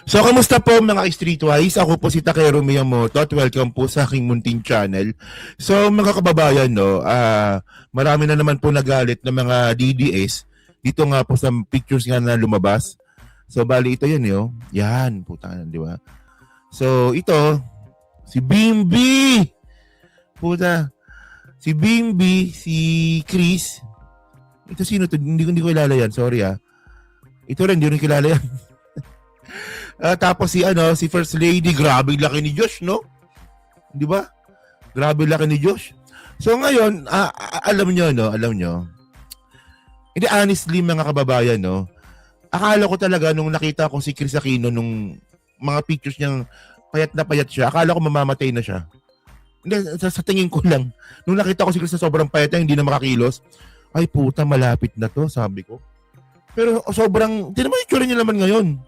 So, kamusta po mga streetwise? Ako po si Takero Miyamoto at welcome po sa aking munting channel. So, mga kababayan, no, marami na naman po nagalit ng mga DDS. Dito nga po sa pictures nga na lumabas. So, bali ito yun, yo. Yan, puta, di ba? So, ito, si Bimby! Puta, si Bimby, si Chris. Ito sino to? Hindi ko kilala yan, sorry Ito rin, hindi rin kilala yan. Tapos si First Lady, grabe laki ni Josh, no? 'Di ba? Grabe laki ni Josh. So ngayon, alam nyo. Hindi, honestly mga kababayan, no? Akala ko talaga nung nakita ko si Chris Aquino nung mga pictures niyang payat na payat siya, akala ko mamamatay na siya. Hindi, sa tingin ko lang, nung nakita ko si Chris na sobrang payat na hindi na makakilos, ay puta, malapit na to, sabi ko. Pero sobrang, di naman yung tsura niya naman ngayon.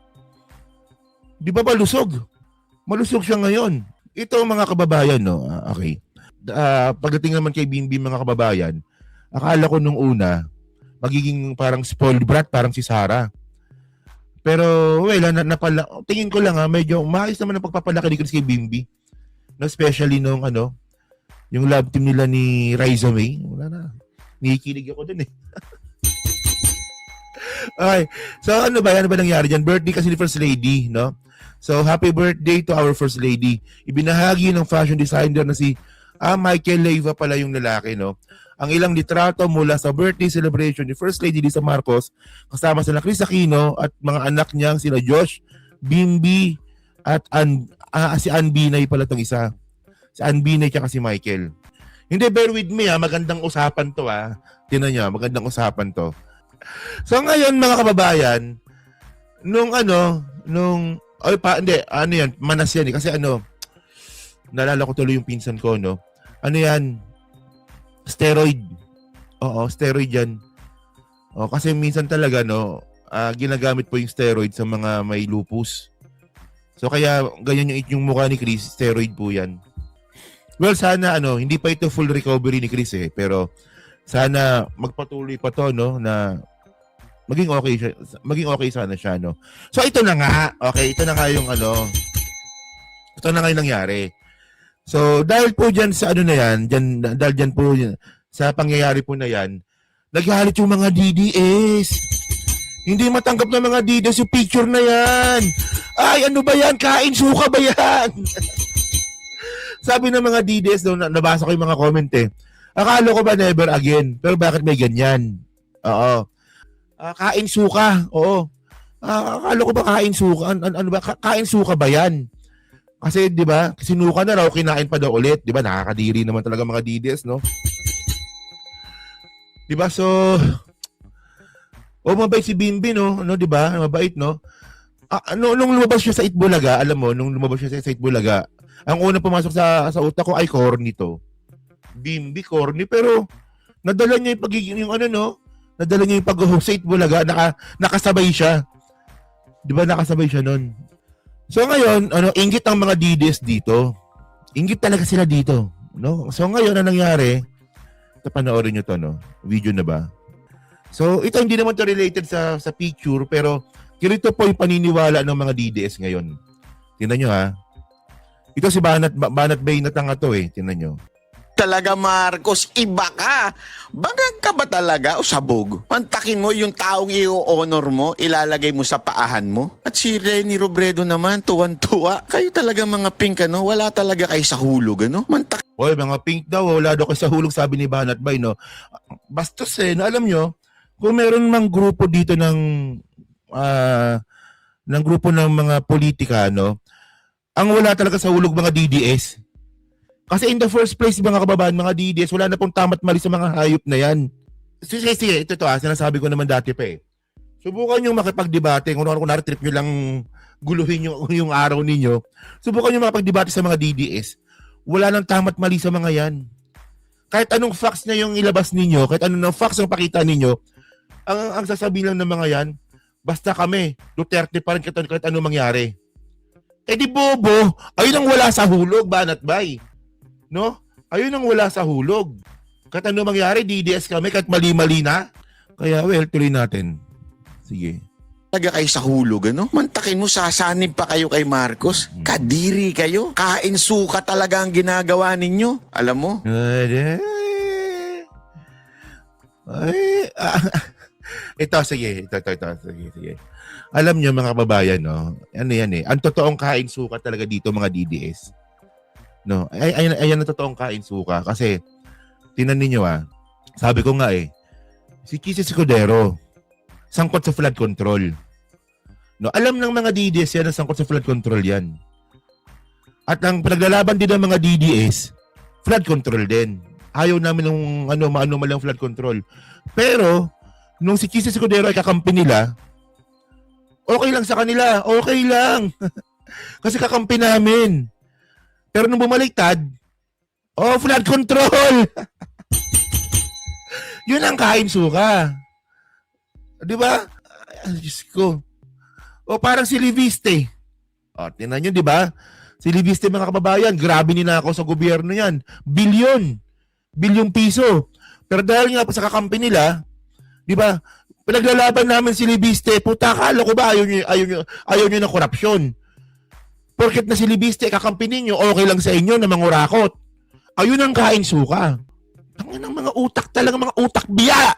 Di ba malusog? Malusog siya ngayon. Ito mga kababayan, no? Okay. Pagdating naman kay Bimby mga kababayan, akala ko nung una, magiging parang spoiled brat, parang si Sarah. Pero, tingin ko lang medyo maayos naman ang pagpapalaki ni Chris kay Bimby. No, especially nung yung love team nila ni Raisa May. Wala na. Nikikinig ako dun Okay. So, ano ba nangyari dyan? Birthday kasi ni First Lady, no? So, happy birthday to our First Lady. Ibinahagi ng fashion designer na si Michael Leyva pala yung lalaki, no? Ang ilang litrato mula sa birthday celebration ni First Lady Lisa Marcos kasama sila Chris Aquino at mga anak niyang sila Josh, Bimby at si Ann Binay pala itong isa. Si Ann Binay at si Michael. Hindi, bear with me magandang usapan to Tingnan niyo, magandang usapan to. So ngayon mga kababayan, manas yan kasi naalala ko tuloy yung pinsan ko, no? Steroid. Oo, steroid yan. Kasi minsan talaga, no, ginagamit po yung steroid sa mga may lupus. So kaya ganyan yung mukha ni Chris, steroid po yan. Well, sana hindi pa ito full recovery ni Chris pero sana magpatuloy pa to, no, na maging okay sana siya, no. So ito na nga, okay, ito na nga yung ito na nga yung nangyari. So dahil po diyan sa dahil diyan po sa pangyayari po na yan, naghahalit yung mga DDS. Hindi matanggap ng mga DDS yung picture na yan. Ay, ano ba yan? Kain suka ba yan? Sabi ng mga DDS, nabasa ko yung mga comment akala ko ba never again? Pero bakit may ganyan? Oo. Kain suka. Oo. Akala ko ba kain suka? Ano ba? Kain suka ba yan? Kasi, di ba, sinuka na raw, kinain pa daw ulit. Di ba, nakakadiri naman talaga mga DDS, no? Di ba, so, mabait si Bimby, no? Di ba? Mabait, no? Nung lumabas siya sa Itbulaga, alam mo, sa Itbulaga, ang unang pumasok sa utak ko ay corny to. Bimby, corny, pero nadala niya yung pagiging, nadala niya yung pag-host sa Itbulaga, nakasabay siya. Di ba, nakasabay siya nun? So ngayon, inggit ang mga DDS dito. Inggit talaga sila dito, no? So ngayon, ang nangyari, panoorin nyo to, no? Video na ba? So, ito hindi naman to related sa picture, pero ganito po yung paniniwala ng mga DDS ngayon. Tingnan nyo, Ito si Banat Bay na tanga to, Tingnan nyo. Talaga, Marcos, iba ka. Bagag ka ba talaga o sabog? Mantakin mo yung taong i-honor mo, ilalagay mo sa paahan mo. At si Reni Robredo naman, tuwan-tuwa. Kayo talaga mga pink, wala talaga kayo sa hulog, Mantak. Oy, mga pink daw, wala daw kayo sa hulog, sabi ni Banat Bay, no? Bastos alam nyo, kung meron mang grupo dito ng grupo ng mga politika, no? Ang wala talaga sa hulog mga DDS. Kasi in the first place, mga kababayan, mga DDS, wala na pong tama't mali sa mga hayop na yan. Sige, ito sinasabi ko naman dati pa Subukan nyo makipagdebate. Kung trip nyo lang guluhin yung araw ninyo, subukan nyo makipagdebate sa mga DDS. Wala nang tama't mali sa mga yan. Kahit anong facts na yung ilabas ninyo, kahit anong facts ang pakita ninyo, ang sasabihin lang ng mga yan, basta kami, Duterte pa rin kahit anong mangyari. Di bobo, ayun ang wala sa hulog, Banat Bay. No? Ayun ang wala sa hulog. Kahit ano mangyari, DDS kami, kahit mali-mali na. Kaya, tuloy natin. Sige. Taga kayo sa hulog, ano? Mantakin mo, sasanib pa kayo kay Marcos. Kadiri kayo. Kain suka talaga ang ginagawa ninyo. Alam mo? Ito, sige. Sige. Alam nyo, mga kababayan, no? Ano yan eh. Ang totoong kain suka talaga dito, mga DDS. No? Ayan ang totoong kain suka. Kasi, tinan ninyo sabi ko nga si Chis Escudero, sangkot sa flood control. No, alam ng mga DDS yan na sangkot sa flood control yan. At ang pinaglalaban din ng mga DDS, flood control din. Ayaw namin ng maano flood control. Pero, nung si Chis Escudero ay kakampi nila, okay lang sa kanila. Okay lang. Kasi kakampi namin. Pero nung bumaliktad, flood control. Yun ang kain suka. Di ba? Ay, Diyos ko. Parang si Liviste. Tingnan nyo, di ba? Si Liviste, mga kababayan, grabe ninakaw sa gobyerno yan. Bilyong piso. Pero dahil nga sa kakampi nila, di ba? Pinaglalaban namin si Liviste. Puta, akala ko ba ayaw nyo ng korupsyon? Porket na si Liviste, kakampi ninyo, okay lang sa inyo na mangurakot. Ayun ang kain suka. Ang mga utak talaga, mga utak biya.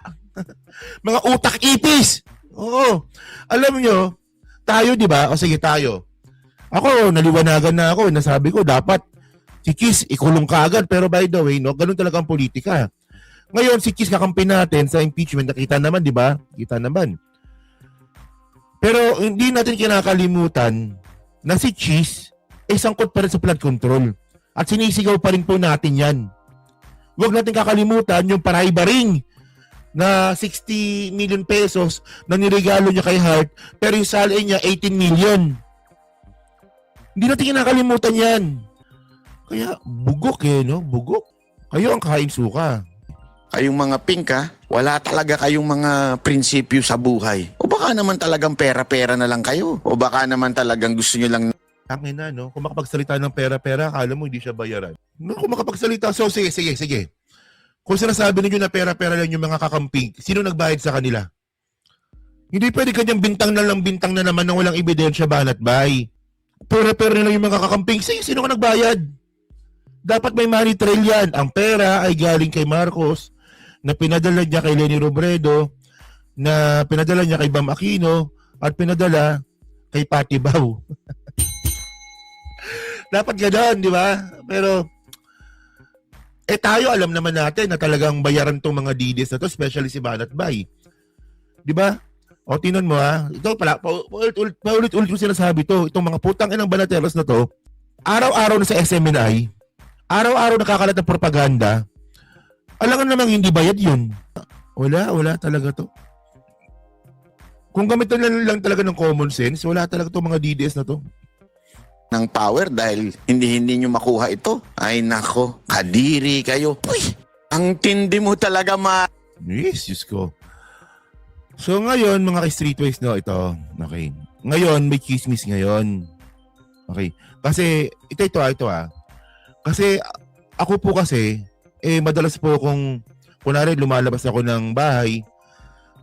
Mga utak ipis. Oo. Alam nyo, tayo, di ba? O sige, tayo. Ako, naliwanagan na ako. Nasabi ko, dapat si Chis, ikulong ka agad. Pero by the way, no, ganun talaga ang politika. Ngayon, si Chis kakampi natin sa impeachment. Nakita naman, di ba? Kita naman. Pero hindi natin kinakalimutan na si Chis ay sangkot pa rin sa flood control. At sinisigaw pa rin po natin yan. Huwag natin kakalimutan yung paraibaring na 60 million pesos na niregalo niya kay Hart, pero yung salary niya 18 million. Hindi natin kinakalimutan yan. Kaya bugok no? Bugok. Kayo ang kain suka. Kayong mga pingka, wala talaga kayong mga prinsipyo sa buhay. O baka naman talagang pera-pera na lang kayo. O baka naman talagang gusto nyo lang. Tangin na, no? Kung makapagsalita ng pera-pera, akala mo hindi siya bayaran. No, kung makapagsalita, so sige. Kung sinasabi ninyo na pera-pera lang yung mga kakamping, sino nagbayad sa kanila? Hindi pwede kanyang bintang na naman nang walang ebidensya, banat bay. Pera-pera na lang yung mga kakamping. Sige, sino ka nagbayad? Dapat may money trail yan. Ang pera ay galing kay Marcos, na pinadala niya kay Leni Robredo, na pinadala niya kay Bam Aquino, at pinadala kay Patty Bao. Dapat gano'n, di ba? Pero, tayo alam naman natin na talagang bayaran tong mga DDS na to, especially si Banat Bay. Di ba? O, tinan mo ito pala, paulit-ulit ko sinasabi to, itong mga putang inang banateros na to, araw-araw na sa SMNI, araw-araw nakakalat ng propaganda, alangan namang hindi bayad yun. Wala talaga to. Kung gamitin lang talaga ng common sense, wala talaga to mga DDS na to. Ng power dahil hindi nyo makuha ito. Ay nako, kadiri kayo. Uy, ang tindi mo talaga, Yes, Diyos ko. So ngayon, mga ka-streetways, no, ito. Okay. Ngayon, may chismis ngayon. Okay. Kasi, ito Kasi, ako po kasi, madalas po kung kunwari lumalabas ako ng bahay,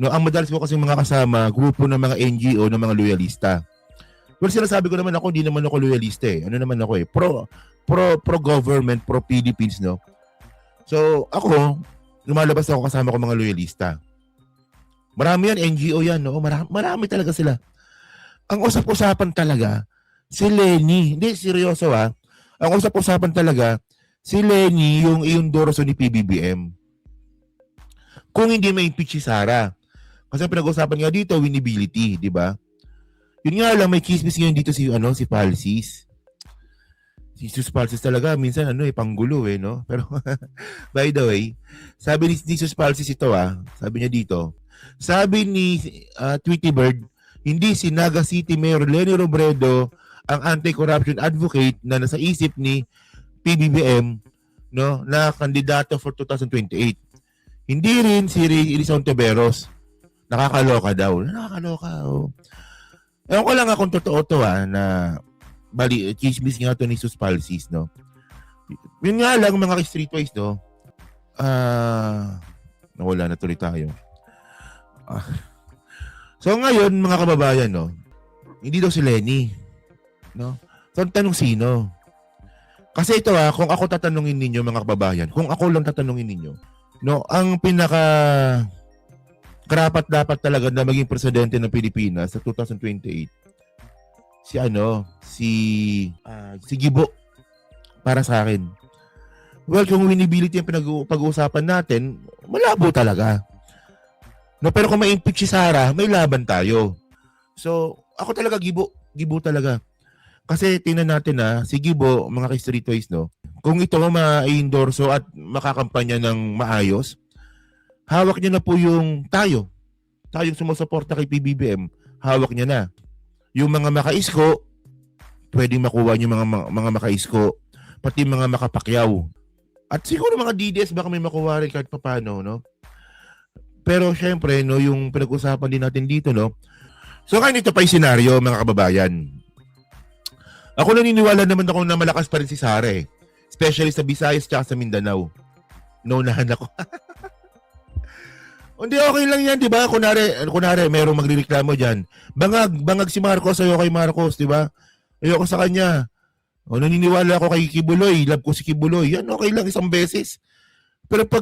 no, ang madalas po kasi mga kasama, grupo ng mga NGO, ng mga loyalista. Well, sinasabi ko naman ako, hindi naman ako loyalista Ano naman ako pro-government, pro-Philippines, no? So, ako, lumalabas ako kasama ko mga loyalista. Marami yan, NGO yan, no? Marami talaga sila. Ang usap-usapan talaga, si Leni, hindi, seryoso ang usap-usapan talaga, si Leni, yung Iondoroso ni PBBM. Kung hindi may impeach si Sara. Kasi pinag-usapan nga dito, winnability, di ba? Yun nga lang, may chismis ngayon dito si Palsis. Si Jesus Palsis talaga, minsan panggulo no? Pero, by the way, sabi ni Jesus Palsis ito sabi niya dito, sabi ni Tweety Bird, hindi si Naga City Mayor Leni Robredo ang anti-corruption advocate na nasa isip ni PBBM, no, na kandidato for 2028. Hindi rin si Rizon Teberos. Nakakaloka daw. Nakakaloka, Ewan ko lang kung totoo to na chismis nga to ni Jesus Palsis, no? Yun nga lang, mga streetwise, no? Nawala na tuloy tayo. So ngayon, mga kababayan, no, hindi daw si Lenny. No? So ang tanong sino? Kasi ito kung ako tatanungin ninyo mga kababayan, kung ako lang tatanungin ninyo, no, ang pinaka karapat dapat talaga na maging presidente ng Pilipinas sa 2028 si Gibo para sa akin. Well, kung winnibility yung pag-uusapan natin, malabo talaga. No, pero kung ma-impeach si Sara, may laban tayo. So, ako talaga Gibo talaga. Kasi tingnan natin si Gibo, mga ka-streetwise, no, kung ito ma-endorso at makakampanya ng maayos, hawak niya na po yung tayong sumusuporta kay PBBM, hawak niya na. Yung mga makaisko, pwedeng makuha yung mga makaisko, pati mga makapakyaw. At siguro mga DDS baka may makuha rin kahit papano, no? Pero syempre, no, yung pinag-usapan din natin dito, no? So, kaya nito pa yung senaryo, mga kababayan. Ako naniniwala naman ako na malakas pa rin si Sara eh. Especially sa Visayas at sa Mindanao. Naunahan ako. Hindi, okay lang yan, di ba? Kunwari, merong magrereklamo dyan. Bangag si Marcos, ayoko kay Marcos, di ba? Ayoko sa kanya. O, naniniwala ako kay Kibuloy, love ko si Kibuloy. Yan, okay lang, isang beses. Pero pag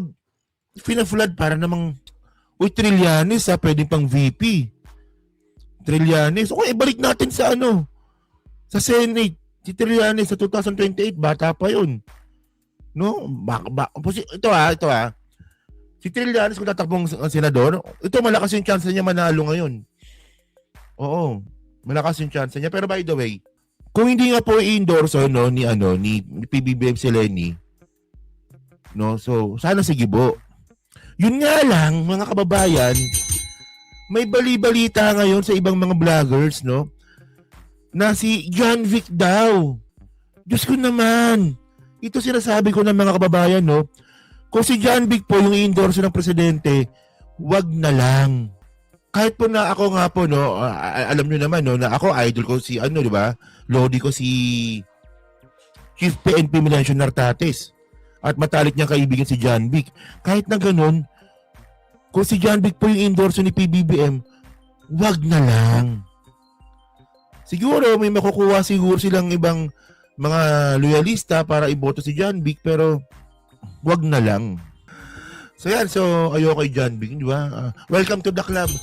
fina-flood, para namang, Trillanes pwedeng pang VP. Trillanes. Okay, balik natin sa sa Senate. Si Trillanes sa 2028, bata pa yun. No? Ito si Trillanes kung tatakbong senador, ito malakas yung chance niya manalo ngayon. Oo, malakas yung chance niya. Pero by the way, kung hindi nga po i-endorse ni PBBM si Lenny, no, so sana si Gibo. Yun nga lang, mga kababayan, may bali-balita ngayon sa ibang mga vloggers, no, na si John Vic daw. Diyos ko naman. Ito sinasabi ko ng mga kababayan, no, kung si John Vic po yung i-endorse ng presidente, wag na lang. Kahit po na ako nga po, no, alam nyo naman, no, na ako idol ko si di ba? Lodi ko si Chief PNP Melancio Nartates. At matalik niyang kaibigan si John Vic. Kahit na ganun, kung si John Vic po yung endorse ni PBBM, wag na lang. Siguro may makukuha silang ibang mga loyalista para iboto si John Vic, pero wag na lang. So yan, ayoko kay John Vic, di ba? Welcome to the club.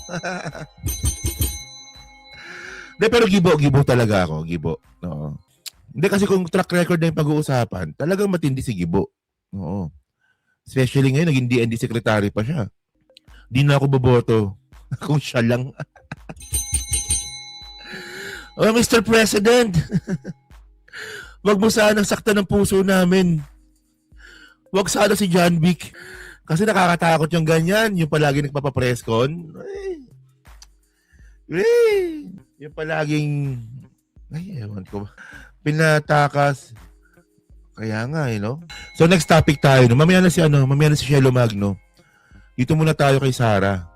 De, pero gibo talaga ako, gibo. Oo. Hindi kasi kung track record na yung pag-uusapan, talagang matindi si Gibo. Oo. Especially ngayon, naging DND secretary pa siya. Di na ako boboto kung siya lang. Oh, Mr. President, wag mo sanang saktan ng puso namin. Wag sana si John Vic. Kasi nakakatakot yung ganyan. Yung palagi nagpapapresscon. Yung palaging, ewan ko ba. Pinatakas. Kaya nga, no? So, next topic tayo. No? Mamaya na si Shelo Magno. Dito muna tayo kay Sara.